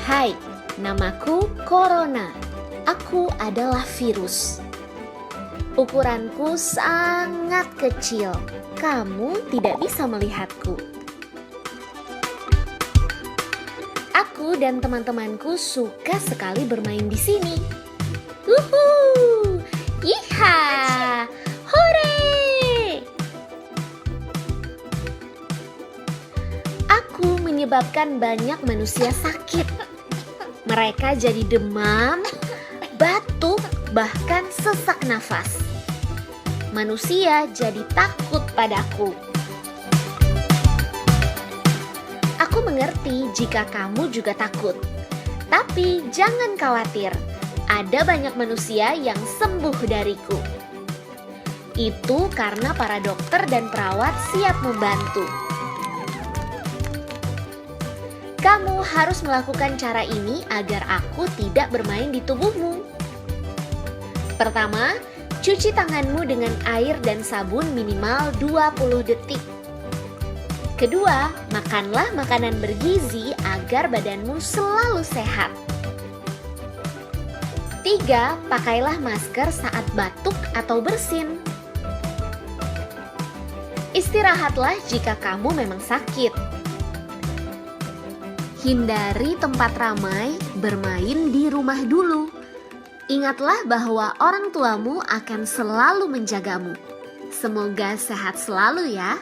Hai, namaku Corona. Aku adalah virus. Ukuranku sangat kecil. Kamu tidak bisa melihatku. Aku dan teman-temanku suka sekali bermain di sini. Wuhuu! Iha! Hore! Aku menyebabkan banyak manusia sakit. Mereka jadi demam, batuk, bahkan sesak nafas. Manusia jadi takut padaku. Aku mengerti jika kamu juga takut. Tapi jangan khawatir, ada banyak manusia yang sembuh dariku. Itu karena para dokter dan perawat siap membantu. Kamu harus melakukan cara ini agar aku tidak bermain di tubuhmu. Pertama, cuci tanganmu dengan air dan sabun minimal 20 detik. Kedua, makanlah makanan bergizi agar badanmu selalu sehat. Tiga, pakailah masker saat batuk atau bersin. Istirahatlah jika kamu memang sakit. Hindari tempat ramai, bermain di rumah dulu. Ingatlah bahwa orang tuamu akan selalu menjagamu. Semoga sehat selalu ya.